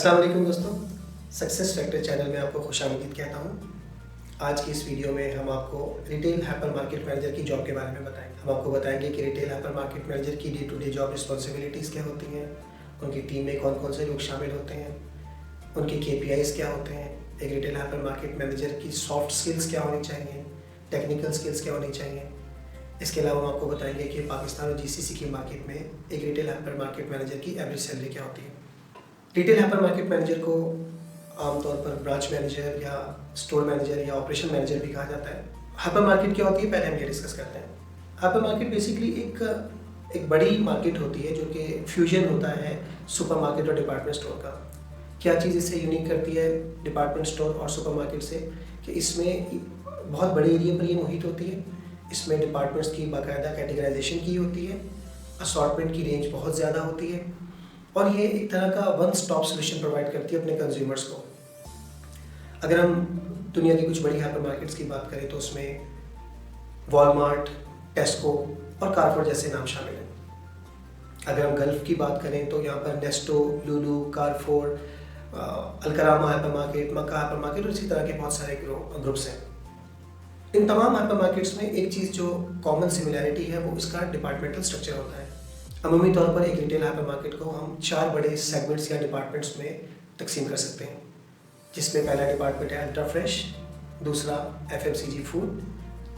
अस्सलाम वालेकुम दोस्तों, सक्सेस फैक्टर चैनल में आपको खुशामदीद कहता हूँ। आज की इस वीडियो में हम आपको रिटेल हाइपर मार्केट मैनेजर की जॉब के बारे में बताएंगे। हम आपको बताएंगे कि रिटेल हाइपर मार्केट मैनेजर की day to day job responsibilities क्या होती हैं, उनकी टीम में कौन कौन से लोग शामिल होते हैं, उनके KPIs क्या होते हैं, एक रिटेल हाइपर मार्केट मैनेजर की सॉफ्ट स्किल्स क्या होनी चाहिए, टेक्निकल स्किल्स क्या होनी चाहिए। इसके अलावा हम आपको बताएंगे कि पाकिस्तान और GCC की मार्केट में एक रिटेल हाइपर मार्केट मैनेजर की एवरेज सैलरी क्या होती है। रिटेल हाइपर मार्केट मैनेजर को आमतौर पर ब्रांच मैनेजर या स्टोर मैनेजर या ऑपरेशन मैनेजर भी कहा जाता है। हाइपर मार्केट क्या होती है, पहले हम ये डिस्कस करते हैं। हाइपर मार्केट बेसिकली एक बड़ी मार्केट होती है जो कि फ्यूजन होता है सुपर मार्केट और डिपार्टमेंट स्टोर का। क्या चीज़ इससे यूनिक करती है डिपार्टमेंट स्टोर और सुपर मार्केट से, कि इसमें बहुत बड़े एरिया पर ये मुहित होती है। इसमें डिपार्टमेंट्स की बाकायदा कैटेगराइजेशन की होती है, असॉर्टमेंट की रेंज बहुत ज़्यादा होती है और ये एक तरह का वन स्टॉप सोल्यूशन प्रोवाइड करती है अपने कंज्यूमर्स को। अगर हम दुनिया की कुछ बड़ी हाइपर मार्केट्स की बात करें तो उसमें वॉलमार्ट, टेस्को और कारफोर जैसे नाम शामिल हैं। अगर हम गल्फ की बात करें तो यहाँ पर नेस्टो, लुलु, कारफोर, अलकरामा हाइपर मार्केट, मक्का हाइपर मार्केट और इसी तरह के बहुत सारे ग्रुप्स हैं। इन तमाम हाइपर मार्केट्स में एक चीज़ जो कॉमन सिमिलैरिटी है वो इसका डिपार्टमेंटल स्ट्रक्चर होता है। अमूमी तौर पर एक रिटेल हाइपर मार्केट को हम 4 बड़े सेगमेंट्स या डिपार्टमेंट्स में तकसीम कर सकते हैं, जिसमें पहला डिपार्टमेंट है अल्ट्रा फ्रेश, दूसरा FMCG फूड,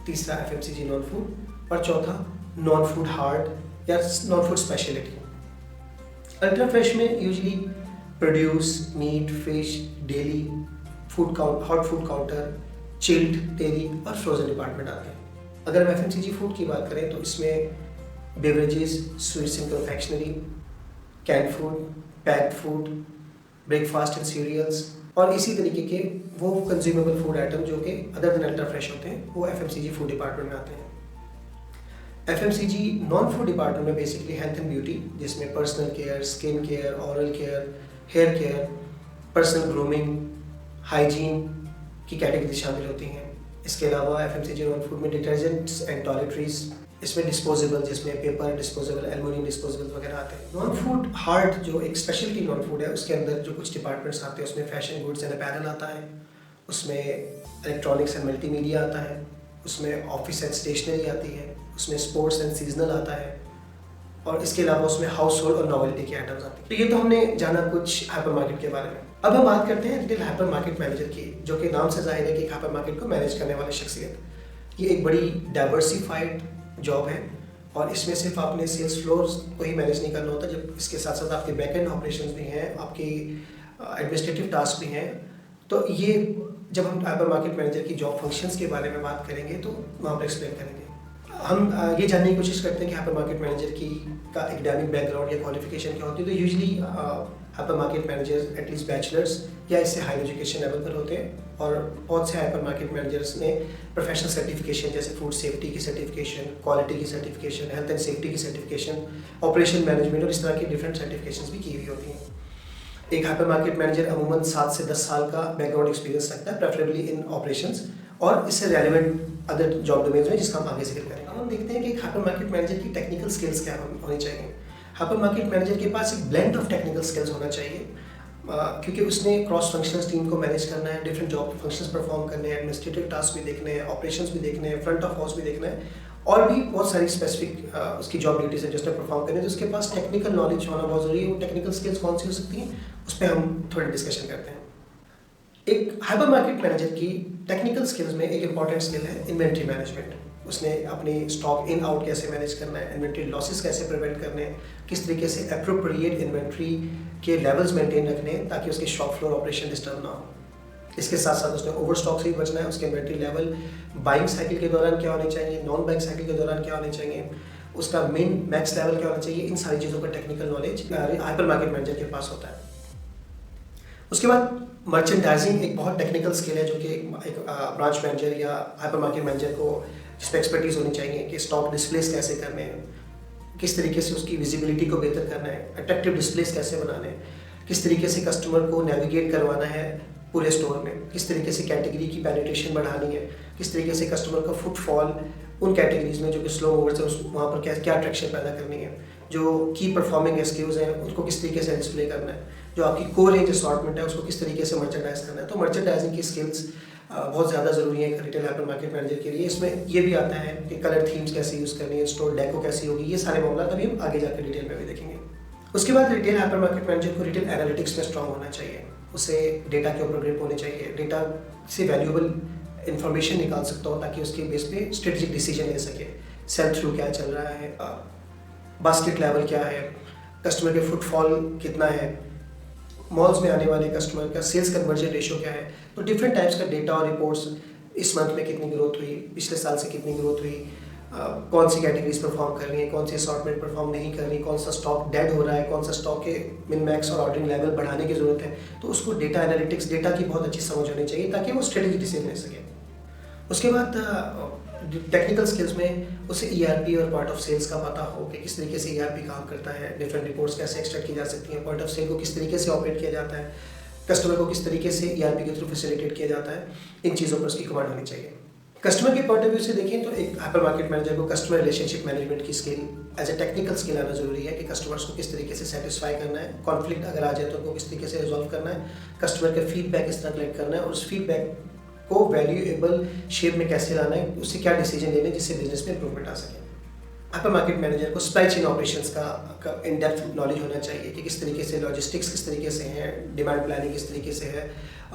तीसरा FMCG नॉन फूड और चौथा नॉन फूड हार्ड या non food speciality. Ultra fresh में usually produce, meat, fish, deli food hot food counter, chilled, dairy और फ्रोजन डिपार्टमेंट आते हैं। अगर हम FMCG फूड की बात करें तो इसमें beverages, sweets and confectionery, can food, packed food, breakfast and cereals और इसी तरीके के वो कंज्यूमेबल फूड आइटम जो कि अदर देन अल्ट्रा फ्रेश होते हैं वो FMCG फूड डिपार्टमेंट में आते हैं। FMCG नॉन फूड डिपार्टमेंट में बेसिकली हेल्थ एंड ब्यूटी, जिसमें personal care, skin care, oral care, hair care, personal grooming, hygiene की कैटेगरी शामिल होती हैं। इसके अलावा FMCG नॉन फूड में डिटर्जेंट्स एंड टॉयलेटरीज, इसमें डिस्पोजेबल, जिसमें पेपर डिस्पोजेबल, एल्युमिनियम डिस्पोजेबल वगैरह आते हैं। नॉन फूड हार्ड जो एक स्पेशलिटी नॉन फूड है उसके अंदर जो कुछ डिपार्टमेंट्स आते हैं उसमें फैशन गुड्स एंड अपैरल आता है, उसमें इलेक्ट्रॉनिक्स एंड मल्टीमीडिया आता है, उसमें ऑफिस एंड स्टेशनरी आती है, उसमें स्पोर्ट्स एंड सीजनल आता है और इसके अलावा उसमें हाउस होल्ड और नॉवेल्टी के आइटम्स आते हैं। तो ये तो हमने जाना कुछ हाइपर मार्केट के बारे में। अब हम बात करते हैं रिटेल हाइपर मार्केट मैनेजर की, जो कि नाम से जाहिर है कि एक हाइपर मार्केट को मैनेज करने वाली शख्सियत। ये एक बड़ी डाइवर्सिफाइड जॉब है और इसमें सिर्फ आपने सेल्स फ्लोर्स को ही मैनेज नहीं करना होता, जब इसके साथ साथ आपके बैक एंड ऑपरेशंस भी हैं, आपकी एडमिनिस्ट्रेटिव टास्क भी हैं। तो ये जब हम हाइपर मार्केट मैनेजर की जॉब फंक्शंस के बारे में बात करेंगे तो वहाँ पर एक्सप्लेन करेंगे। हम ये जानने की कोशिश करते हैं कि हाइपर मार्केट मैनेजर की का एकेडमिक बैकग्राउंड या क्वालिफिकेशन क्या होती है। तो usually hyper market managers at least bachelors या इससे हाई एजुकेशन लेवल पर होते हैं और बहुत से हाइपर मार्केट मैनेजर्स ने प्रोफेशनल सर्टिफिकेशन जैसे फूड सेफ्टी की सर्टिफिकेशन, क्वालिटी की सर्टिफिकेशन, हेल्थ एंड सेफ्टी की सर्टिफिकेशन, ऑपरेशन मैनेजमेंट और इस तरह की डिफरेंट सर्टिफिकेशंस भी की हुई होती हैं। एक हाइपर मार्केट मैनेजर अमूमन 7 से 10 साल का बैकग्राउंड एक्सपीरियंस रखता है, प्रेफरेबली इन ऑपरेशंस और इससे रेलिवेंट अदर जॉब डोमेन्स में, जिसका हम आगे जिक्र करेंगे। हम देखते हैं कि एक हाइपर मार्केट मैनेजर की टेक्निकल स्किल्स क्या होनी चाहिए। हाइपर मार्केट मैनेजर के पास एक ब्लेंड ऑफ टेक्निकल स्किल्स होना चाहिए, क्योंकि उसने क्रॉस फंक्शनल टीम को मैनेज करना है, डिफरेंट जॉब फंक्शंस परफॉर्म करने हैं, एडमिनिस्ट्रेटिव टास्क भी देखने हैं, ऑपरेशंस भी देखने हैं, फ्रंट ऑफ हाउस भी देखना है और भी बहुत सारी स्पेसिफिक उसकी जॉब ड्यूटीज है जिसने परफॉर्म करनी है। तो उसके पास टेक्निकल नॉलेज होना बहुत ज़रूरी है। वो टेक्निकल स्किल्स कौन सी हो सकती हैं उस पर हम थोड़ी डिस्कशन करते हैं। एक हाइपर मार्केट मैनेजर की टेक्निकल स्किल्स में एक इंपॉर्टेंट स्किल है इन्वेंट्री मैनेजमेंट। उसने अपनी स्टॉक इन आउट कैसे मैनेज करना है, इन्वेंट्री लॉसेस कैसे प्रिवेंट करने हैं, किस तरीके से एप्रोप्रिएट इन्वेंट्री के लेवल्स मेंटेन रखने हैं ताकि उसके शॉप फ्लोर ऑपरेशन डिस्टर्ब ना हो। इसके साथ साथ उसने ओवर स्टॉक से भी बचना है। उसके इन्वेंट्री लेवल बाइंग साइकिल के दौरान क्या होने चाहिए, नॉन बाइंग साइकिल के दौरान क्या होने चाहिए, उसका मेन मैक्स लेवल क्या होना चाहिए, इन सारी चीज़ों का technical knowledge hypermarket manager के पास होता है। उसके बाद मर्चेंडाइजिंग एक बहुत टेक्निकल स्किल है जो कि एक ब्रांच मैनेजर या हाइपर मार्केट मैनेजर को जिस पर एक्सपर्टीज होनी चाहिए कि स्टॉक डिस्प्लेस कैसे करने हैं, किस तरीके से उसकी विजिबिलिटी को बेहतर करना है, अट्रैक्टिव डिस्प्लेस कैसे बनाने हैं, किस तरीके से कस्टमर को नेविगेट करवाना है पूरे स्टोर में, किस तरीके से कैटेगरी की पेनिट्रेशन बढ़ानी है, किस तरीके से कस्टमर का फुटफॉल उन कैटेगरीज में जो कि स्लो मूवर्स है वहाँ पर क्या अट्रैक्शन पैदा करनी है। जो की परफॉर्मिंग एसक्यूज हैं उनको किस तरीके से डिस्प्ले करना है, जो आपकी कोर रेंज असॉर्टमेंट है उसको किस तरीके से मर्चेंडाइज करना है। तो मर्चेंडाइजिंग की स्किल्स बहुत ज़्यादा ज़रूरी है एक रिटेल हाइपर मार्केट मैनेजर के लिए। इसमें ये भी आता है कि कलर थीम्स कैसे यूज़ करनी है, स्टोर डेको कैसी होगी, ये सारे मामला अभी हम आगे जाकर डिटेल में भी देखेंगे। उसके बाद रिटेल हाइपर मार्केट मैनेजर को रिटेल एनालिटिक्स में स्ट्रांग होना चाहिए, उसे डेटा के ऊपर ग्रिप होनी चाहिए, डेटा से वैल्यूएबल इन्फॉर्मेशन निकाल सकता हो ताकि उसके बेस पे स्ट्रेटेजिक डिसीजन ले सके। सेल थ्रू क्या चल रहा है, बास्केट लेवल क्या है, कस्टमर के फुटफॉल कितना है, मॉल्स में आने वाले कस्टमर का सेल्स कन्वर्जन रेशियो क्या है। तो डिफरेंट टाइप्स का डेटा और रिपोर्ट्स, इस मंथ में कितनी ग्रोथ हुई, पिछले साल से कितनी ग्रोथ हुई, कौन सी कैटेगरीज परफॉर्म कर रही है, कौन सी असॉर्टमेंट परफॉर्म नहीं कर रही, कौन सा स्टॉक डेड हो रहा है, कौन सा स्टॉक के मिन मैक्स और ऑर्डरिंग लेवल बढ़ाने की जरूरत है। तो उसको डेटा एनालिटिक्स, डेटा की बहुत अच्छी समझ होनी चाहिए ताकि वो स्ट्रेटेजिक डिसीजन ले सके। उसके बाद टेक्निकल स्किल्स में उसे ERP और पॉइंट ऑफ सेल्स का पता हो कि किस तरीके से ERP काम करता है, डिफरेंट रिपोर्ट्स कैसे एक्सट्रैक्ट की जा सकती हैं, पॉइंट ऑफ सेल को किस तरीके से ऑपरेट किया जाता है, कस्टमर को किस तरीके से ERP के थ्रू फैसिलिटेट किया जाता है। इन चीज़ों पर उसकी कमांड होनी चाहिए। कस्टमर के पॉइंट ऑफ व्यू से देखें तो एक हाइपर मार्केट मैनेजर को कस्टमर रिलेशनशिप मैनेजमेंट की skill as a technical skill आना जरूरी है कि कस्टमर्स को किस तरीके से सेटिस्फाई करना है, कॉन्फ्लिक्ट अगर आ जाए तो उनको किस तरीके से रिजॉल्व करना है, कस्टमर का फीडबैक किस तरह कलेक्ट करना है और उस फीडबैक को वैल्यूएबल शेप में कैसे लाना है, उससे क्या डिसीजन लेने जिससे बिजनेस में इंप्रूवमेंट आ सके। हाइपर मार्केट मैनेजर को सप्लाई चेन ऑपरेशंस का इन डेप्थ नॉलेज होना चाहिए कि किस तरीके से लॉजिस्टिक्स किस तरीके से है, डिमांड प्लानिंग किस तरीके से है,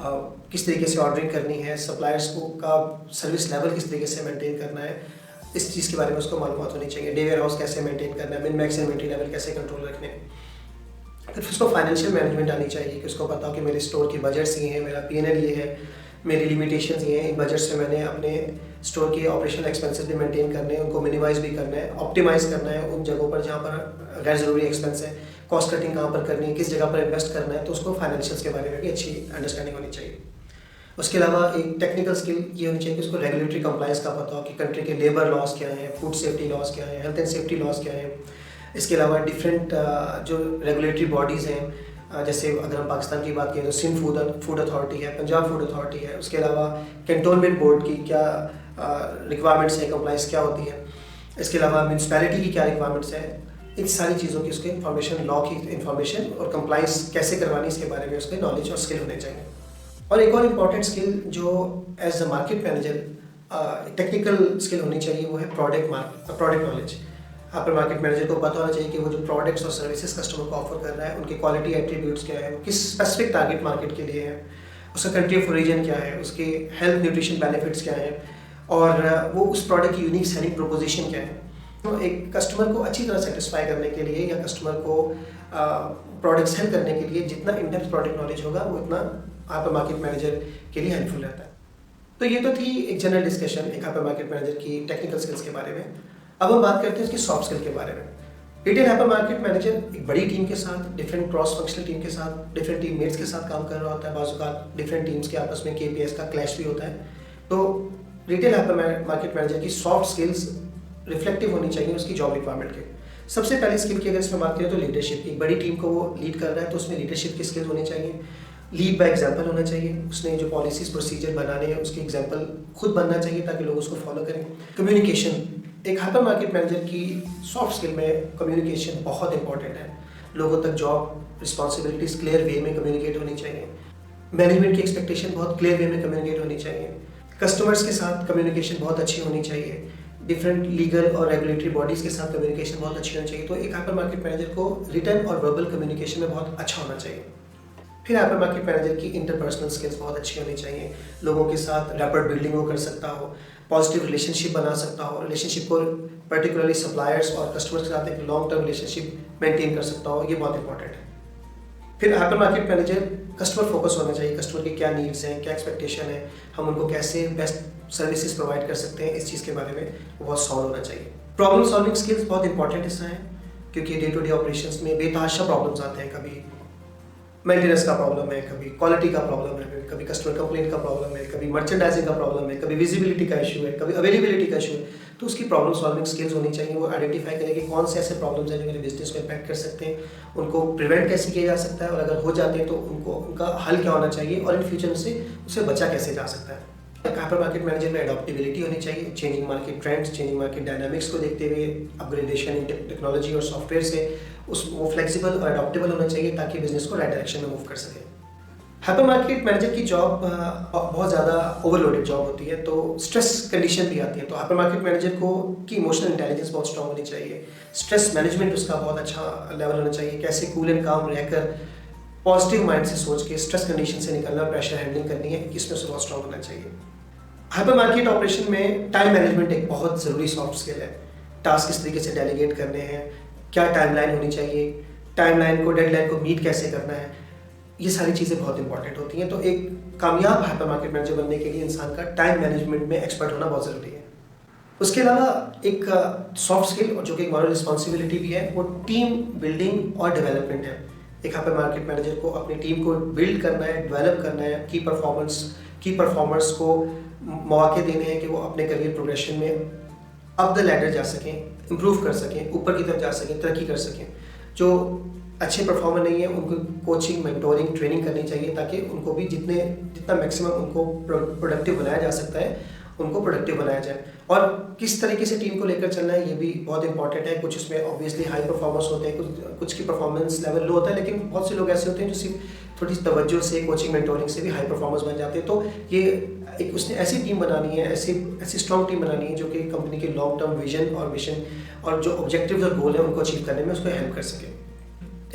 किस तरीके से ऑर्डरिंग करनी है, सप्लायर्स को का सर्विस लेवल किस तरीके से मेंटेन करना है, इस चीज़ के बारे में उसको मालूमात होनी चाहिए। डे वेयर हाउस कैसे मेंटेन करना है, मिन मैक्स इन्वेंटरी लेवल कैसे कंट्रोल रखने हैं। फिर उसको फाइनेंशियल मैनेजमेंट आनी चाहिए कि उसको पता हो कि मेरे स्टोर की बजट्स ये हैं, मेरा P&L ये है, मेरी लिमिटेशंस ये हैं, इन बजट से मैंने अपने स्टोर के ऑपरेशनल एक्सपेंसेस भी मेंटेन करने हैं, उनको मिनिमाइज भी करना है, ऑप्टिमाइज करना है उन जगहों पर जहाँ पर गैर ज़रूरी एक्सपेंस है, कॉस्ट कटिंग कहाँ पर करनी है, किस जगह पर इन्वेस्ट करना है। तो उसको फाइनेंशियल्स के बारे में भी अच्छी अंडरस्टैंडिंग होनी चाहिए। उसके अलावा एक टेक्निकल स्किल ये होनी चाहिए कि उसको रेगुलेटरी कंप्लायंस का पता हो कि कंट्री के लेबर लॉज क्या हैं, फूड सेफ्टी लॉज क्या हैं, हेल्थ एंड सेफ्टी लॉज क्या हैं। इसके अलावा डिफरेंट जो रेगुलेटरी बॉडीज़ हैं, जैसे अगर हम पाकिस्तान की बात करें तो सिंध फूड अथॉरिटी है, पंजाब फूड अथॉरिटी है। उसके अलावा कैंटोनमेंट बोर्ड की क्या रिक्वायरमेंट्स है, कंप्लाइंस क्या होती है। इसके अलावा म्यूनसिपैलिटी की क्या रिक्वायरमेंट्स है। इन सारी चीज़ों की उसके इन्फॉर्मेशन, लॉ की इन्फॉर्मेशन और कंप्लाइंस कैसे करवानी इसके बारे में उसके नॉलेज और स्किल होने चाहिए। और एक और इम्पॉर्टेंट स्किल जो as a market manager technical skill होनी चाहिए वो है product knowledge. Hypermarket manager को पता होना चाहिए कि वो जो प्रोडक्ट्स और सर्विसेज कस्टमर को ऑफर कर रहा है उनके क्वालिटी एट्रीब्यूट्स क्या है, वो किस स्पेसिफिक टारगेट मार्केट के लिए है, उसका कंट्री ऑफ ओरिजिन क्या है, उसके हेल्थ न्यूट्रिशन बेनिफिट्स क्या है और वो उस प्रोडक्ट की यूनिक सेलिंग प्रोपोजिशन क्या है। तो एक कस्टमर को अच्छी तरह सेटिस्फाई करने के लिए या कस्टमर को प्रोडक्ट सेल करने के लिए जितना इन डेप्थ प्रोडक्ट नॉलेज होगा वो इतना हाइपर मार्केट मैनेजर के लिए हेल्पफुल रहता है। तो ये तो थी एक जनरल डिस्कशन एक हाइपर मार्केट मैनेजर की टेक्निकल स्किल्स के बारे में। अब हम बात करते हैं उसकी सॉफ्ट स्किल के बारे में। रिटेल हाइपर मार्केट मैनेजर एक बड़ी टीम के साथ, डिफरेंट क्रॉस फंक्शनल टीम के साथ, डिफरेंट टीम मेट्स के साथ काम कर रहा होता है। बाज़ औक़ात डिफरेंट टीम्स के आपस में KPIs का क्लैश भी होता है। तो रिटेल हाइपर मार्केट मैनेजर की सॉफ्ट स्किल्स रिफ्लेक्टिव होनी चाहिए उसकी जॉब रिक्वायरमेंट के। सबसे पहली स्किल की अगर इसमें बात करें तो लीडरशिप की। बड़ी टीम को वो लीड कर रहा है तो उसमें लीडरशिप की स्किल्स होनी चाहिए। लीड बाय एग्जाम्पल होना चाहिए, उसने जो पॉलिसीज प्रोसीजर बनाने हैं उसके एग्जाम्पल खुद बनना चाहिए ताकि लोग उसको फॉलो करें। कम्युनिकेशन, एक हाइपर मार्केट मैनेजर की सॉफ्ट स्किल में कम्युनिकेशन बहुत इंपॉर्टेंट है। लोगों तक जॉब रिस्पॉन्सिबिलिटीज क्लियर वे में कम्युनिकेट होनी चाहिए। मैनेजमेंट की एक्सपेक्टेशन बहुत क्लियर वे में कम्युनिकेट होनी चाहिए। कस्टमर्स के साथ कम्युनिकेशन बहुत अच्छी होनी चाहिए। डिफरेंट लीगल और रेगुलेटरी बॉडीज़ के साथ कम्युनिकेशन बहुत अच्छी होनी चाहिए। तो एक हाइपर मार्केट मैनेजर को रिटन और वर्बल कम्युनिकेशन में बहुत अच्छा होना चाहिए। फिर हाइपर मार्केट मैनेजर की इंटरपर्सनल स्किल्स बहुत अच्छी होनी चाहिए। लोगों के साथ रैपिड बिल्डिंग वो कर सकता हो, पॉजिटिव रिलेशनशिप बना सकता हो, रिलेशनशिप को पर्टिकुलरली सप्लायर्स और कस्टमर्स के साथ एक लॉन्ग टर्म रिलेशनशिप मेंटेन कर सकता हो, ये बहुत इंपॉर्टेंट है। फिर hyper market manager customer focus होना चाहिए। कस्टमर के क्या नीड्स हैं, क्या एक्सपेक्टेशन है, हम उनको कैसे बेस्ट सर्विसेज प्रोवाइड कर सकते हैं, इस चीज़ के बारे में बहुत सॉल्व होना चाहिए। प्रॉब्लम सॉल्विंग स्किल्स बहुत इंपॉर्टेंट हिस्सा है क्योंकि डे टू डे ऑपरेशंस में बेतहाशा प्रॉब्लम्स आते हैं। कभी मेंटेनेंस का प्रॉब्लम है, कभी क्वालिटी का प्रॉब्लम है, कभी कस्टमर कंप्लेंट का प्रॉब्लम है, कभी मर्चेंडाइजिंग का प्रॉब्लम है, कभी विजिबिलिटी का इशू है, कभी अवेलेबिलिटी का इशू है। तो उसकी प्रॉब्लम सॉल्विंग स्किल्स होनी चाहिए। वो आइडेंटिफाई करें कि कौन से ऐसे प्रॉब्लम्स हैं जो मेरे बिजनेस को इम्पैक्ट कर सकते हैं, उनको प्रिवेंट कैसे किया जा सकता है और अगर हो जाते हैं तो उनका हल क्या होना चाहिए और इन फ्यूचर से उसे बचा कैसे जा सकता है। हाइपर मार्केट मैनेजर में अडॉप्टेबिलिटी होनी चाहिए, changing market trends, changing market dynamics को देखते हुए अपग्रेडेशन इन टेक्नोलॉजी और सॉफ्टवेयर से वो फ्लेक्सिबल और अडॉप्टेबल होना चाहिए ताकि बिजनेस को राइट डायरेक्शन में मूव कर सके। हाइपर मार्केट मैनेजर की जॉब बहुत ज़्यादा ओवरलोडेड जॉब होती है, तो स्ट्रेस कंडीशन भी आती है। तो हाइपर मार्केट मैनेजर को की इमोशनल इंटेलिजेंस बहुत स्ट्रांग होनी चाहिए, स्ट्रेस मैनेजमेंट उसका बहुत अच्छा लेवल होना चाहिए, कैसे कूल एंड काम रहकर पॉजिटिव माइंड से सोच के स्ट्रेस कंडीशन से निकलना, प्रेशर हैंडलिंग करनी है, इसमें उसे बहुत स्ट्रांग होना चाहिए। हाइपर मार्केट ऑपरेशन में टाइम मैनेजमेंट एक बहुत ज़रूरी सॉफ्ट स्किल है। टास्क किस तरीके से डेलीगेट करने हैं, क्या टाइमलाइन होनी चाहिए, टाइमलाइन को डेडलाइन को मीट कैसे करना है, ये सारी चीज़ें बहुत इंपॉर्टेंट होती हैं। तो एक कामयाब हाइपर मार्केट मैनेजर बनने के लिए इंसान का टाइम मैनेजमेंट में एक्सपर्ट होना बहुत ज़रूरी है। उसके अलावा एक सॉफ्ट स्किल जो कि एक मॉरल रिस्पॉन्सिबिलिटी भी है, वो टीम बिल्डिंग और डेवलपमेंट है। एक हाइपर मार्केट मैनेजर को अपनी टीम को बिल्ड करना है, डेवलप करना है, की परफॉर्मर्स को मौके देने हैं कि वो अपने करियर प्रोग्रेशन में अप द लैडर जा सकें, इम्प्रूव कर सकें, ऊपर की तरफ जा सकें, तरक्की कर सकें। जो अच्छे परफॉर्मर नहीं है उनको कोचिंग, मेंटोरिंग, ट्रेनिंग करनी चाहिए ताकि उनको भी जितना मैक्सिमम उनको प्रोडक्टिव बनाया जा सकता है उनको प्रोडक्टिव बनाया जाए। और किस तरीके से टीम को लेकर चलना है ये भी बहुत इंपॉर्टेंट है। कुछ उसमें ऑब्वियसली हाई परफॉर्मर्स होते हैं, कुछ की परफॉर्मेंस लेवल लो होता है, लेकिन बहुत से लोग ऐसे होते हैं जो सिर्फ थोड़ी सी तवज्जो से, कोचिंग, मेंटोरिंग से भी हाई परफॉर्मर्स बन जाते हैं। तो ये एक उसने ऐसी टीम बनानी है, ऐसी स्ट्रॉन्ग टीम बनानी है जो कि कंपनी के लॉन्ग टर्म विजन और मिशन और जो ऑब्जेक्टिव और गोल है उनको अचीव करने में उसको हेल्प कर सके।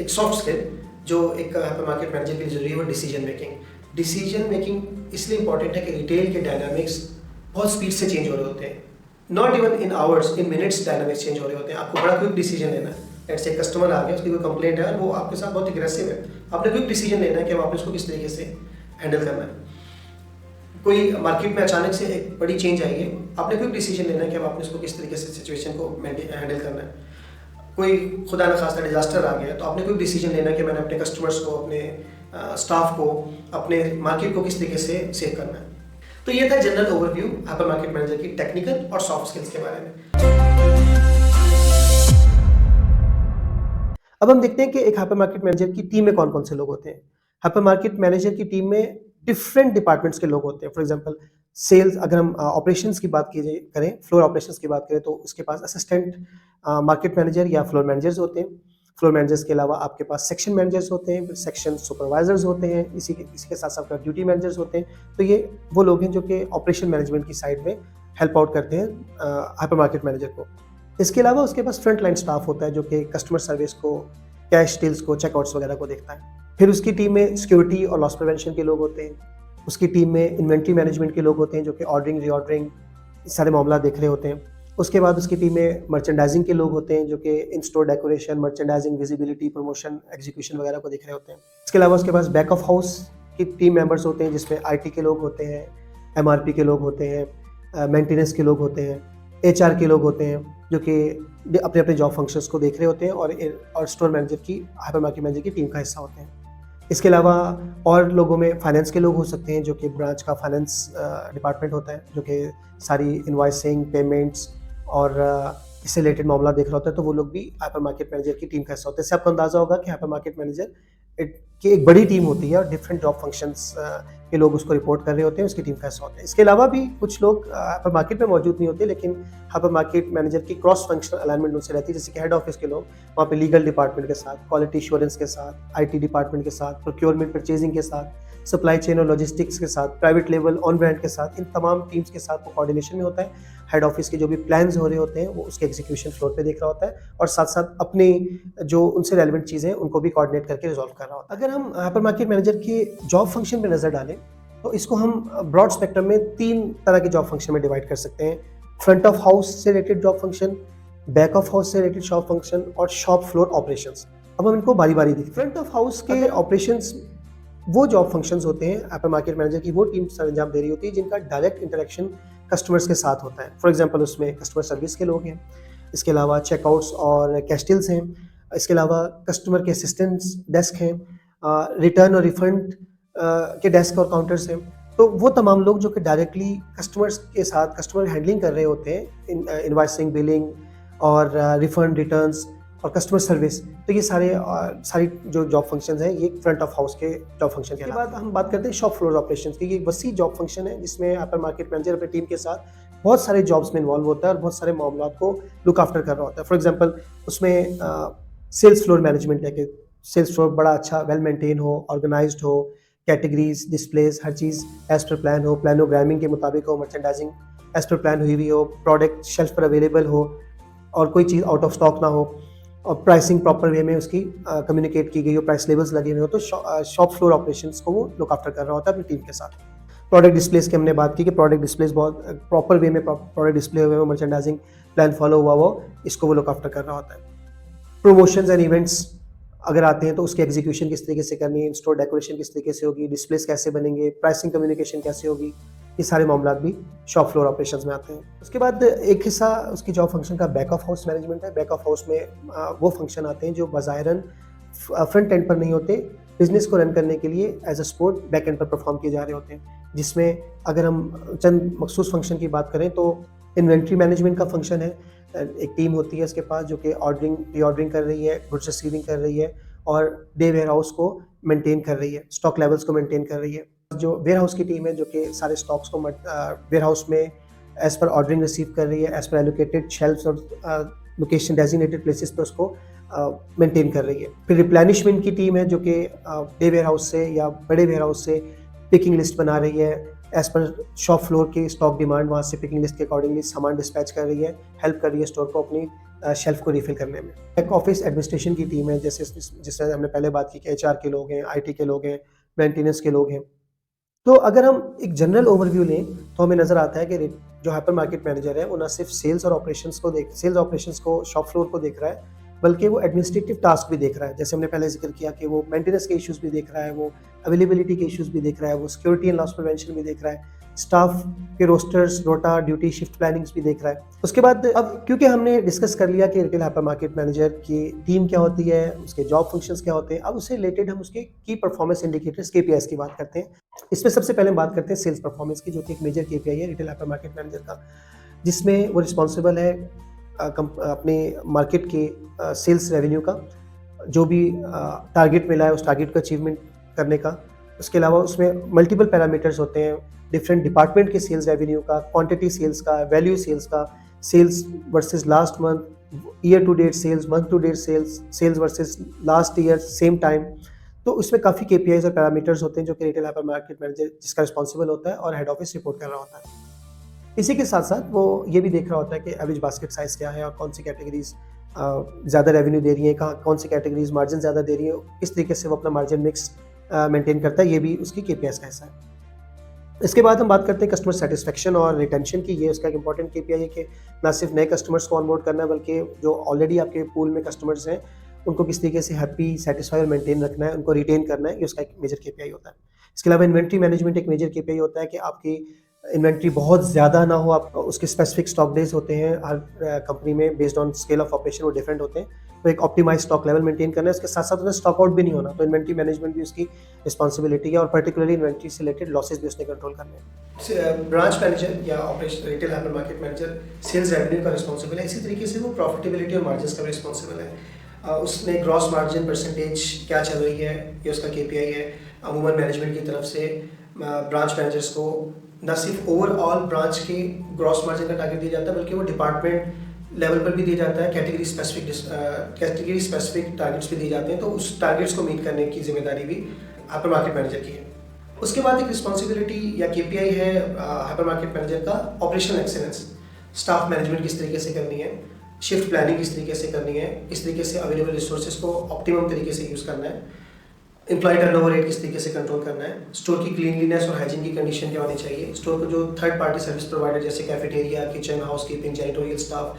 एक सॉफ्ट स्किल जो एक हाइपर मार्केट मैनेजर के लिए जरूरी है वो डिसीजन मेकिंग। डिसीजन मेकिंग इसलिए इंपॉर्टेंट है कि रिटेल के डायनामिक्स बहुत स्पीड से चेंज हो रहे होते हैं, not even in hours, in minutes dynamics change हो रहे होते हैं। आपको बड़ा क्विक डिसीजन लेना है। लेट्स से कस्टमर आ गया, उसकी कोई कंप्लेंट है और वो आपके साथ बहुत एग्रेसिव है, आपने क्विक डिसीजन लेना है कि आपने उसको किस तरीके से हैंडल करना है। कोई मार्केट में अचानक से एक बड़ी चेंज आई है, आपने क्विक डिसीजन लेना है कि आपने उसको किस तरीके से सिचुएशन को हैंडल करना है। कोई खुदा न खास्ता डिजास्टर आ गया तो आपने कोई डिसीजन लेना है कि मैंने अपने कस्टमर्स को, अपने स्टाफ को, अपने मार्केट को किस तरीके से सेव करना है। तो ये था general overview hyper market manager की टेक्निकल और सॉफ्ट स्किल्स के बारे में। अब हम देखते हैं कि एक हाइपर मार्केट मैनेजर की टीम में कौन कौन से लोग होते हैं। हाइपर मार्केट मैनेजर की टीम में डिफरेंट डिपार्टमेंट्स के लोग होते हैं। फॉर एग्जांपल सेल्स, अगर हम ऑपरेशंस की बात करें, फ्लोर ऑपरेशंस की बात करें, तो उसके पास असिस्टेंट मार्केट मैनेजर या फ्लोर मैनेजर्स होते हैं। फ्लोर मैनेजर्स के अलावा आपके पास सेक्शन मैनेजर्स होते हैं, सेक्शन सुपरवाइजर्स होते हैं, इसी के साथ साथ ड्यूटी मैनेजर्स होते हैं। तो ये वो लोग हैं जो कि ऑपरेशन मैनेजमेंट की साइड में हेल्प आउट करते हैं हाइपर मार्केट मैनेजर को। इसके अलावा उसके पास फ्रंट लाइन स्टाफ होता है जो कि कस्टमर सर्विस को, कैश डील्स को, चेकआउट्स वगैरह को देखता है। फिर उसकी टीम में सिक्योरिटी और लॉस प्रिवेंशन के लोग होते हैं। उसकी टीम में इन्वेंट्री मैनेजमेंट के लोग होते हैं जो कि ऑर्डरिंग, रीऑर्डरिंग सारे मामला देख रहे होते हैं। उसके बाद उसकी टीम में मर्चेंडाइजिंग के लोग होते हैं जो कि इन store decoration, merchandising, visibility, promotion, execution वगैरह को देख रहे होते हैं। इसके अलावा उसके पास बैक ऑफ हाउस की टीम मेंबर्स होते हैं जिसमें आईटी के लोग होते हैं, एमआरपी के लोग होते हैं, मेंटेनेंस के लोग होते हैं, एचआर के लोग होते हैं जो कि अपने अपने जॉब फंक्शंस को देख रहे होते हैं और स्टोर मैनेजर की, हाइपर मार्केट मैनेजर की टीम का हिस्सा होते हैं। इसके अलावा और लोगों में फाइनेंस के लोग हो सकते हैं जो कि ब्रांच का फाइनेंस डिपार्टमेंट होता है जो कि सारी इनवॉइसिंग, पेमेंट्स और इससे रिलेटेड मामला देख रहा होता है। तो वो लोग भी हाइपर मार्केट मैनेजर की टीम का हिस्सा होते हैं। इससे आपको अंदाजा होगा कि हाइपर मार्केट मैनेजर की एक बड़ी टीम होती है और डिफरेंट जॉब फंक्शंस के लोग उसको रिपोर्ट कर रहे होते हैं, उसकी टीम का हिस्सा होते हैं। इसके अलावा भी कुछ लोग हाइपर मार्केट में मौजूद नहीं होते, लेकिन हाइपर मार्केट मैनेजर की क्रॉस फंक्शनल अलाइनमेंट उनसे रहती है। जैसे कि हेड ऑफिस के लोग वहाँ पे लीगल डिपार्टमेंट के साथ, क्वालिटी एश्योरेंस के साथ, आईटी डिपार्टमेंट के साथ, प्रोक्योरमेंट, परचेजिंग के साथ, सप्लाई चेन और लॉजिस्टिक्स के साथ, प्राइवेट लेवल, ऑन ब्रांड के साथ, इन तमाम टीम्स के साथ वो कोऑर्डिनेशन में होता है। हेड ऑफिस के जो भी प्लान्स हो रहे होते हैं वो उसके एग्जीक्यूशन फ्लोर पे देख रहा होता है और साथ साथ अपने जो उनसे रेलेवेंट चीज़ें हैं उनको भी कोऑर्डिनेट करके रिजॉल्व कर रहा होता है। अगर हम हाइपर मार्केट मैनेजर के जॉब फंक्शन पे नज़र डालें तो इसको हम ब्रॉड स्पेक्ट्रम में 3 तरह के जॉब फंक्शन में डिवाइड कर सकते हैं। फ्रंट ऑफ हाउस से related job function, back of house से रिलेटेड जॉब फंक्शन और शॉप फ्लोर ऑपरेशंस। अब हम इनको बारी बारी देखते हैं। फ्रंट ऑफ हाउस के ऑपरेशंस वो जॉब फंक्शंस होते हैं, हाइपर मार्केट मैनेजर की वो टीम सर अंजाम दे रही होती है जिनका डायरेक्ट इंटरेक्शन कस्टमर्स के साथ होता है। फॉर एग्जांपल उसमें कस्टमर सर्विस के लोग हैं, इसके अलावा चेकआउट्स और कैश डील्स हैं, इसके अलावा कस्टमर के असिस्टेंट्स डेस्क हैं, रिटर्न और रिफंड के डेस्क और काउंटर्स हैं। तो वो तमाम लोग जो कि डायरेक्टली कस्टमर्स के साथ कस्टमर हैंडलिंग कर रहे होते हैं, इनवॉइसिंग, बिलिंग और रिफंड, रिटर्न्स और कस्टमर सर्विस। तो ये सारी जो जॉब फंक्शंस हैं ये फ्रंट ऑफ हाउस के जॉब फंक्शन के बाद हम बात करते हैं शॉप फ्लोर ऑपरेशंस की। ये एक वसी जॉब फंक्शन है जिसमें हाइपर मार्केट मैनेजर अपनी टीम के साथ बहुत सारे जॉब्स में इन्वॉल्व होता है और बहुत सारे मामलों को लुक आफ्टर कर रहा होता है। फॉर एग्जांपल उसमें सेल्स फ्लोर मैनेजमेंट है कि सेल्स फ्लोर बड़ा अच्छा वेल मेंटेन हो, ऑर्गेनाइज्ड हो, कैटेगरीज डिस्प्लेस हर चीज़ एज पर प्लान हो, प्लानोग्रामिंग के मुताबिक हो, मर्चेंडाइजिंग एज पर प्लान हुई हुई हो, प्रोडक्ट शेल्फ पर अवेलेबल हो और कोई चीज़ आउट ऑफ स्टॉक ना हो, और प्राइसिंग प्रॉपर वे में उसकी कम्युनिकेट की गई हो, प्राइस लेवल्स लगे हुए हो। तो शॉप फ्लोर ऑपरेशंस को वो लुक आफ्टर कर रहा होता है अपनी टीम के साथ। प्रोडक्ट डिस्प्लेस की हमने बात की कि प्रोडक्ट डिस्प्लेस बहुत प्रॉपर वे में प्रोडक्ट डिस्प्ले हुए हो, मर्चेंडाइजिंग प्लान फॉलो हुआ हो, इसको वो लुक आफ्टर कर रहा होता है। प्रमोशंस एंड इवेंट्स अगर आते हैं तो उसकी एग्जीक्यूशन किस तरीके से करनी है, स्टोर डेकोरेशन किस तरीके से होगी, डिस्प्लेस कैसे बनेंगे, प्राइसिंग कम्युनिकेशन कैसे होगी, ये सारे मामला भी शॉप फ्लोर ऑपरेशंस में आते हैं। उसके बाद एक हिस्सा उसकी जॉब फंक्शन का बैक ऑफ हाउस मैनेजमेंट है। बैक ऑफ हाउस में वो फंक्शन आते हैं जो बज़ाहिरन फ्रंट एंड पर नहीं होते, बिजनेस को रन करने के लिए as a support back end पर परफॉर्म किए जा रहे होते हैं। जिसमें अगर हम चंद मखसूस फंक्शन की बात करें तो इन्वेंट्री मैनेजमेंट का फंक्शन है। एक टीम होती है इसके पास जो कि प्री ऑर्डरिंग कर रही है, गुड्स रिसीविंग कर रही है और डे वेयर हाउस को मेंटेन कर रही है, स्टॉक लेवल्स को मेंटेन कर रही है। जो वेयर हाउस की टीम है जो कि सारे स्टॉक्स को वेयर हाउस में एज पर ऑर्डरिंग रिसीव कर रही है, एज पर एलोकेटेड शेल्फ्स और लोकेशन डेजिग्नेटेड प्लेसेस पर उसको मेंटेन कर रही है। फिर रिप्लेनिशमेंट की टीम है जो कि डे वेयर हाउस से या बड़े वेयर हाउस से पिकिंग लिस्ट बना रही है, एज पर शॉप फ्लोर की स्टॉक डिमांड वहाँ से पिकिंग लिस्ट के अकॉर्डिंगली सामान डिस्पैच कर रही है, हेल्प कर रही है स्टोर को अपनी शेल्फ को रिफिल करने में। बैक ऑफिस एडमिनिस्ट्रेशन की टीम है, जिससे हमने पहले बात की कि एचआर के लोग हैं, आईटी के लोग हैं, मेंटेनेंस के लोग हैं। तो अगर हम एक जनरल ओवरव्यू लें तो हमें नज़र आता है कि जो हाइपर मार्केट मैनेजर है वो ना सिर्फ सेल्स ऑपरेशंस को शॉप फ्लोर को देख रहा है, बल्कि वो एडमिनिस्ट्रेटिव टास्क भी देख रहा है। जैसे हमने पहले जिक्र किया कि वो मेंटेनेंस के इश्यूज भी देख रहा है, वो अवेलेबिलिटी के इश्यूज भी देख रहा है, वो सिक्योरिटी एंड लॉस प्रिवेंशन भी देख रहा है, स्टाफ के रोस्टर्स, रोटा, ड्यूटी, शिफ्ट प्लानिंग्स भी देख रहा है। उसके बाद अब क्योंकि हमने डिस्कस कर लिया कि रिटेल हाइपर मार्केट मैनेजर की टीम क्या होती है, उसके जॉब फंक्शंस क्या होते हैं, अब उससे रिलेटेड हम उसके की परफॉर्मेंस इंडिकेटर्स KPIs की बात करते हैं। इसमें सबसे पहले हम बात करते हैं सेल्स परफॉर्मेंस की, जो कि एक मेजर KPI है रिटेल हाइपर मार्केट मैनेजर का, जिसमें वो रिस्पॉन्सिबल है अपने मार्केट के सेल्स रेवेन्यू का, जो भी टारगेट मिला है उस टारगेट को अचीवमेंट करने का। उसके अलावा उसमें मल्टीपल पैरामीटर्स होते हैं, डिफरेंट डिपार्टमेंट के सेल्स रेवेन्यू का, क्वांटिटी सेल्स का, वैल्यू सेल्स का, sales versus last month, year to date sales, month to date sales versus last year same time. तो उसमें काफ़ी KPIs और पैरामीटर्स होते हैं जो कि रिटेल हाइपर मार्केट मैनेजर जिसका रिस्पॉन्सिबल होता है और हेड ऑफिस रिपोर्ट कर रहा होता है। इसी के साथ साथ वो ये भी देख रहा होता है कि एवरेज बास्केट साइज़ क्या है और कौन सी कैटेगरीज ज़्यादा रेवेन्यू दे रही है, कौन सी कैटेगरीज मार्जिन ज़्यादा दे रही है, किस तरीके से वो अपना मार्जिन मिक्स मेंटेन करता है, ये भी उसकी KPIs का हिस्सा है। इसके बाद हम बात करते हैं कस्टमर सेटिस्फेक्शन और रिटेंशन की। ये उसका एक इंपॉर्टेंट KPI है कि ना सिर्फ नए कस्टमर्स को ऑनबोर्ड करना है, बल्कि जो ऑलरेडी आपके पूल में कस्टमर्स हैं उनको किस तरीके से हैप्पी, सेटिस्फाई और मेंटेन रखना है, उनको रिटेन करना है, ये उसका एक मेजर KPI होता है। इसके अलावा इन्वेंट्री मैनेजमेंट एक मेजर KPI होता है कि आपकी इन्वेंट्री बहुत ज़्यादा ना हो, आप उसके स्पेसिफिक स्टॉक डेज होते हैं हर कंपनी में, based on scale of operation वो डिफरेंट होते हैं। तो एक ऑप्टिमाइज स्टॉक लेवल मेंटेन करना है, उसके साथ साथ उन्हें स्टॉक आउट भी नहीं होना, तो इन्वेंट्री मैनेजमेंट भी उसकी रिस्पॉन्सिबिलिटी है और पर्टिकुलरली इन्वेंट्री से रिलेटेड लॉसेज भी उसने कंट्रोल करने हैं। ब्रांच मैनेजर या operation retail hypermarket manager sales revenue का रिस्पॉन्सिबल है, इसी तरीके से वो प्रॉफिटेबिलिटी और मार्जिन का भी रिस्पॉन्सिबल है। उसने ग्रॉस मार्जिन परसेंटेज क्या चल रही है, ये उसका KPI है। अमूमन मैनेजमेंट की तरफ से ब्रांच मैनेजर्स को न सिर्फ ओवरऑल ब्रांच की ग्रॉस मार्जिन का टारगेट दिया जाता है, बल्कि वो डिपार्टमेंट लेवल पर भी दिया जाता है, कैटेगरी स्पेसिफिक टारगेट्स भी दिए जाते हैं। तो उस टारगेट्स को मीट करने की जिम्मेदारी भी हाइपर मार्केट मैनेजर की है। उसके बाद एक रिस्पॉन्सिबिलिटी या KPI है हाइपर मार्केट मैनेजर का ऑपरेशनल एक्सीलेंस। स्टाफ मैनेजमेंट किस तरीके से करनी है, शिफ्ट प्लानिंग किस तरीके से करनी है, किस तरीके से अवेलेबल रिसोर्सेज को ऑप्टिमम तरीके से यूज़ करना है, एम्प्लॉय टर्नओवर रेट किस तरीके से कंट्रोल करना है, स्टोर की क्लीनलीनेस और हाइजीन की कंडीशन क्या होनी चाहिए, स्टोर को जो थर्ड पार्टी सर्विस प्रोवाइडर जैसे cafeteria, kitchen, housekeeping, janitorial staff,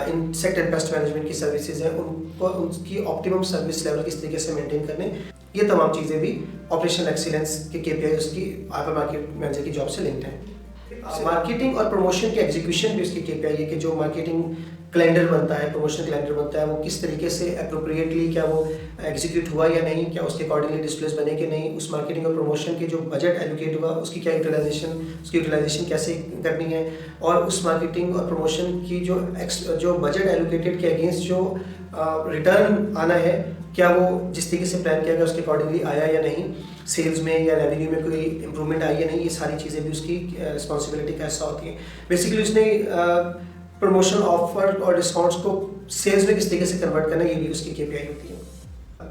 insect and pest management की सर्विसेज हैं, उनको उनकी ऑप्टिमम सर्विस लेवल किस तरीके से मेंटेन करने, ये तमाम चीज़ें भी ऑपरेशनल एक्सीलेंस के KPI उसकी हाइपर मार्केट मैनेजर की जॉब से लिंक्ड हैं। मार्केटिंग और प्रमोशन के एग्जीक्यूशन भी उसकी केपीआई है कि जो मार्केटिंग कैलेंडर बनता है, प्रमोशन कैलेंडर बनता है, वो किस तरीके से अप्रोप्रिएटली क्या वो एग्जीक्यूट हुआ या नहीं, क्या उसके अकॉर्डिंगली डिस्प्लेस बने कि नहीं, उस मार्केटिंग और प्रमोशन के जो बजट एलोकेट हुआ उसकी क्या यूटिलाइजेशन कैसे करनी है, और उस मार्केटिंग और प्रमोशन की जो बजट एलोकेटेड के अगेंस्ट जो रिटर्न आना है, क्या वो जिस तरीके से प्लान किया गया उसके अकॉर्डिंगली आया या नहीं, सेल्स में या रेवेन्यू में कोई इंप्रूवमेंट आई या नहीं, ये सारी चीज़ें भी उसकी रिस्पॉन्सिबिलिटी का हिस्सा होती हैं। बेसिकली उसने प्रमोशन ऑफर और डिस्काउंट्स को सेल्स में किस तरीके से कन्वर्ट करना, ये भी उसकी केपीआई होती है।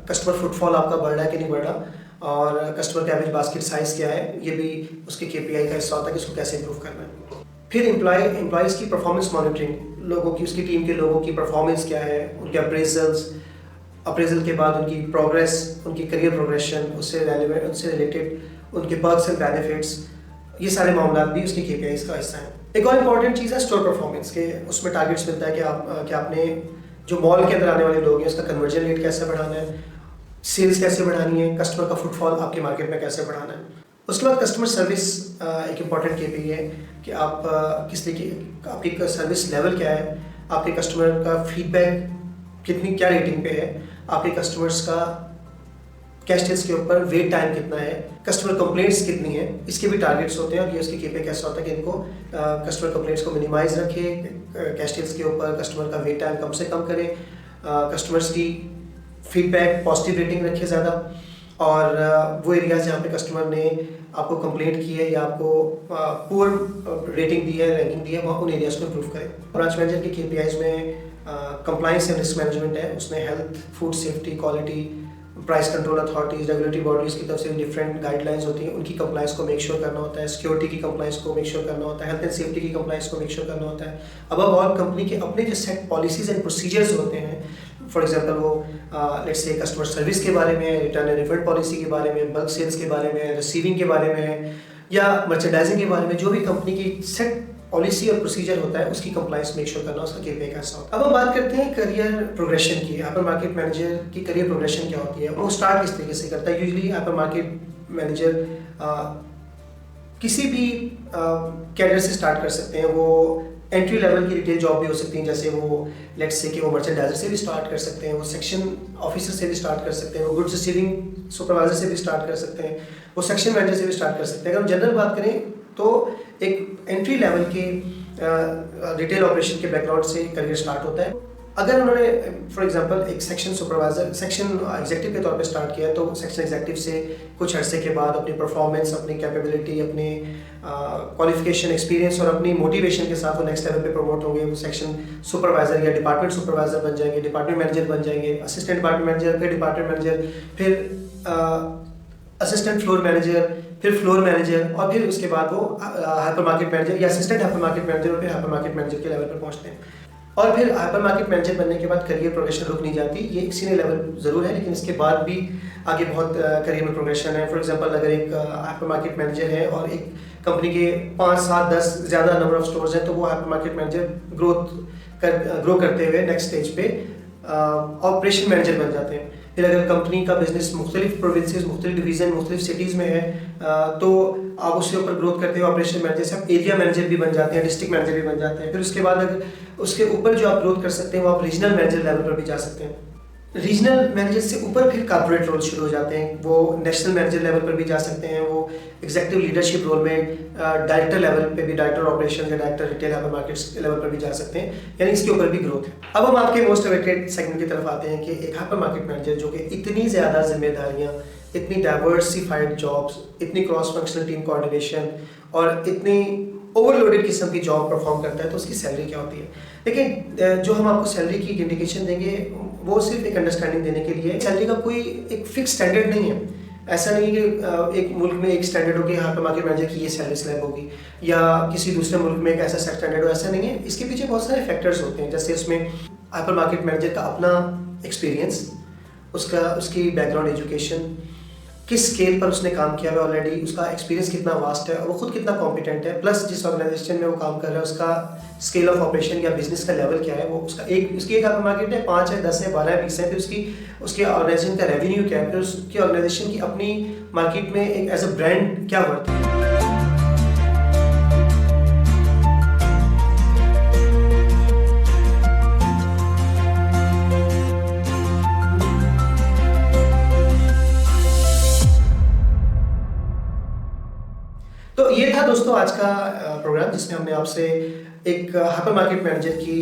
कस्टमर फुटफॉल आपका बढ़ रहा है कि नहीं बढ़ रहा, और कस्टमर का एवरेज बास्केट साइज क्या है, ये भी उसके केपीआई का हिस्सा होता है कि उसको कैसे इंप्रूव करना है। फिर एम्प्लॉयज़ की परफॉर्मेंस मॉनिटरिंग, लोगों की, उसकी टीम के लोगों की परफॉर्मेंस क्या है, उनके अप्रेजल के बाद उनकी प्रोग्रेस, उनकी करियर प्रोग्रेशन, उससे रिलेटेड उनके पर्क्स एंड बेनिफिट्स, ये सारे मामला भी उसके केपीआईज़ का हिस्सा है। एक और इम्पॉर्टेंट चीज़ है स्टोर परफॉर्मेंस के, उसमें टारगेट्स मिलता है कि आपने जो मॉल के अंदर आने वाले लोग हैं उसका कन्वर्जन रेट कैसे बढ़ाना है, सेल्स कैसे बढ़ानी है, कस्टमर का फुटफॉल आपके मार्केट में कैसे बढ़ाना है। उसके बाद कस्टमर सर्विस एक इम्पॉर्टेंट केपीआई है कि आप किस तरीके आपकी सर्विस लेवल क्या है, आपके कस्टमर का फीडबैक क्या रेटिंग पे है, आपके कस्टमर्स का कैश टेल्स के ऊपर वेट टाइम कितना है, कस्टमर कंप्लेंट्स कितनी है, इसके भी टारगेट्स होते हैं। और ये उसके केपीआई कैसा होता है कि इनको कस्टमर कंप्लेंट्स को मिनिमाइज रखे, कैश टेल्स के ऊपर कस्टमर का वेट टाइम कम से कम करे, कस्टमर्स की फीडबैक पॉजिटिव रेटिंग रखे ज़्यादा, और वो एरियाज जहाँ पे कस्टमर ने आपको कंप्लेंट की है या आपको पुअर रेटिंग दी है, रैंकिंग दी है, वहाँ उन एरियाज को इम्प्रूव करें। ब्रांच मैनेजर के केपीआईज में कंप्लायंस एंड रिस्क मैनेजमेंट है, उसमें health, food safety, quality, price control authorities, regulatory bodies की तरफ से डिफरेंट गाइडलाइंस होती हैं, उनकी कंप्लायंस को मेक श्योर करना होता है, सिक्योरिटी की कंप्लायंस को मेक श्योर करना होता है, हेल्थ एंड सेफ्टी की कंप्लायंस को मेक श्योर करना होता है। अबव ऑल कंपनी के अपने जो सेट पॉलिसीज एंड प्रोसीजर्स होते हैं, फॉर एग्जांपल वो लेट्स से कस्टमर सर्विस के बारे में, रिटर्न एंड रिफंड पॉलिसी के बारे में, बल्क सेल्स के बारे में, रिसीविंग के बारे में, या मर्चेंडाइजिंग के बारे में, जो भी कंपनी की सेट पॉलिसी और प्रोसीजर होता है उसकी कंप्लायंस मेक श्योर करना, उसका केपीआई कैसा होता है। अब हम बात करते हैं करियर प्रोग्रेशन की। हाइपर मार्केट मैनेजर की करियर प्रोग्रेशन क्या होती है, वो स्टार्ट किस तरीके से करता है। यूजुअली हाइपर मार्केट मैनेजर किसी भी कैरियर से स्टार्ट कर सकते हैं। वो एंट्री लेवल की रिटेल जॉब भी हो सकती है, जैसे वो लेट्स से कि वो मर्चेंडाइजर से भी स्टार्ट कर सकते हैं, वो सेक्शन ऑफिसर से भी स्टार्ट कर सकते हैं, वो गुड्स रिसीविंग सुपरवाइजर से भी स्टार्ट कर सकते हैं, वो सेक्शन मैनेजर से भी स्टार्ट कर सकते हैं। अगर हम जनरल बात करें तो एक एंट्री लेवल के रिटेल ऑपरेशन के बैकग्राउंड से करियर स्टार्ट होता है। अगर उन्होंने फॉर एग्जांपल एक सेक्शन सुपरवाइजर, सेक्शन एग्जीक्यूटिव के तौर पे स्टार्ट किया, तो सेक्शन एग्जीक्यूटिव से कुछ अरसे के बाद अपनी परफॉर्मेंस, अपनी कैपेबिलिटी, अपने क्वालिफिकेशन, एक्सपीरियंस और अपनी मोटिवेशन के साथ वो नेक्स्ट लेवल पे प्रमोट होंगे। वो सेक्शन सुपरवाइजर या डिपार्टमेंट सुपरवाइजर बन जाएंगे, डिपार्टमेंट मैनेजर बन जाएंगे, असिस्टेंट डिपार्टमेंट मैनेजर, फिर डिपार्टमेंट मैनेजर, फिर असिस्टेंट फ्लोर मैनेजर, फिर फ्लोर मैनेजर, और फिर उसके बाद वो हाइपर मार्केट मैनेजर या असिस्टेंट हाइपर मार्केट मैनेजर, और फिर हाइपर मार्केट मैनेजर के लेवल पर पहुंचते हैं। और फिर हाइपर मार्केट मैनेजर बनने के बाद करियर प्रोग्रेशन रुक नहीं जाती। ये एक सीनियर लेवल ज़रूर है, लेकिन इसके बाद भी आगे बहुत करियर में प्रोग्रेशन है। फॉर एग्जांपल अगर एक हाइपर मार्केट मैनेजर है और एक कंपनी के 5, 7, 10 ज़्यादा नंबर ऑफ स्टोर्स हैं, तो वो हाइपर मार्केट मैनेजर ग्रो करते हुए नेक्स्ट स्टेज पे ऑपरेशन मैनेजर बन जाते हैं। फिर अगर कंपनी का बिजनेस मुख्तलिफ प्रोविंसेस, मुख्तलिफ डिवीज़न, मुख्तलिफ सिटीज़ में है, तो आप उसके ऊपर ग्रोथ करते हो ऑपरेशन मैनेजर से आप एरिया मैनेजर भी बन जाते हैं, डिस्ट्रिक्ट मैनेजर भी बन जाते हैं। फिर उसके बाद अगर उसके ऊपर जो आप ग्रोथ कर सकते हैं वो आप रीजनल मैनेजर लेवल पर भी जा सकते हैं। रीजनल मैनेजर से ऊपर फिर कॉर्पोरेट रोल शुरू हो जाते हैं, वो नेशनल मैनेजर लेवल पर भी जा सकते हैं, वो एग्जीक्यूटिव लीडरशिप रोल में डायरेक्टर लेवल पे भी, डायरेक्टर ऑपरेशन या director retail hyper markets level पर भी जा सकते हैं, यानी इसके ऊपर भी ग्रोथ है। अब हम आपके मोस्ट अवेटेड सेगमेंट की तरफ आते हैं कि एक हाइपर मार्केट मैनेजर जो कि इतनी ज़्यादा जिम्मेदारियाँ, इतनी डाइवर्सिफाइड जॉब्स, इतनी क्रॉस फंक्शनल टीम कोऑर्डिनेशन और इतनी ओवरलोडेड किस्म की जॉब परफॉर्म करता है, तो उसकी सैलरी क्या होती है। लेकिन जो हम आपको सैलरी की इंडिकेशन देंगे वो सिर्फ एक अंडरस्टैंडिंग देने के लिए। सैलरी का कोई एक फिक्स स्टैंडर्ड नहीं है। ऐसा नहीं है कि एक मुल्क में एक स्टैंडर्ड हो कि यहाँ पे मार्केट मैनेजर की ये सैलरी स्लैब होगी, या किसी दूसरे मुल्क में एक ऐसा स्टैंडर्ड हो, ऐसा नहीं है। इसके पीछे बहुत सारे फैक्टर्स होते हैं, जैसे उसमें हाइपर मार्केट मैनेजर का अपना एक्सपीरियंस, उसकी बैकग्राउंड एजुकेशन, किस स्केल पर उसने काम किया हुआ ऑलरेडी, उसका एक्सपीरियंस कितना वास्ट है, वो खुद कितना कॉम्पिटेंट है, प्लस जिस ऑर्गेनाइजेशन में वो काम कर रहा है उसका स्केल ऑफ ऑपरेशन या बिजनेस का लेवल क्या है, वो उसकी एक हाइपर मार्केट है, 5 है, 10 है, 12 है, 20 है, फिर उसके ऑर्गेनाइजेशन का रेवेन्यू क्या है, फिर उसकी ऑर्गेनाइजेशन की अपनी मार्केट में एक एज अ ब्रांड क्या वर्थ है। तो ये था दोस्तों आज का प्रोग्राम, जिसमें हमने आपसे एक हाइपर मार्केट मैनेजर की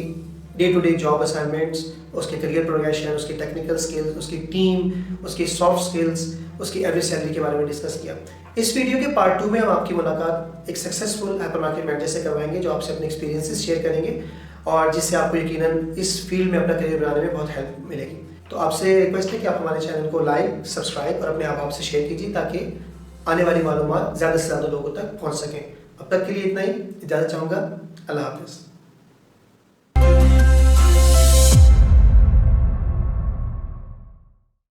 day to day job assignments, उसके करियर प्रोग्रेशन, उसकी टेक्निकल स्किल्स, उसकी टीम, उसकी सॉफ्ट स्किल्स, उसकी एवरेज सैलरी के बारे में डिस्कस किया। इस वीडियो के पार्ट 2 में हम आपकी मुलाकात एक सक्सेसफुल हाइपर मार्केट मैनेजर से करवाएंगे, जो आपसे अपने एक्सपीरियंसेस शेयर करेंगे और जिससे आपको यकीनन इस फील्ड में अपना करियर बनाने में बहुत हेल्प मिलेगी। तो आपसे रिक्वेस्ट है कि आप हमारे चैनल को लाइक, सब्सक्राइब और अपने आप से शेयर कीजिए, ताकि आने वाली मालूमात ज़्यादा से ज़्यादा लोगों तक पहुँच सकें। अब तक के लिए इतना ही, इजाज़त चाहूँगा। अल्लाह हाफ़िज़।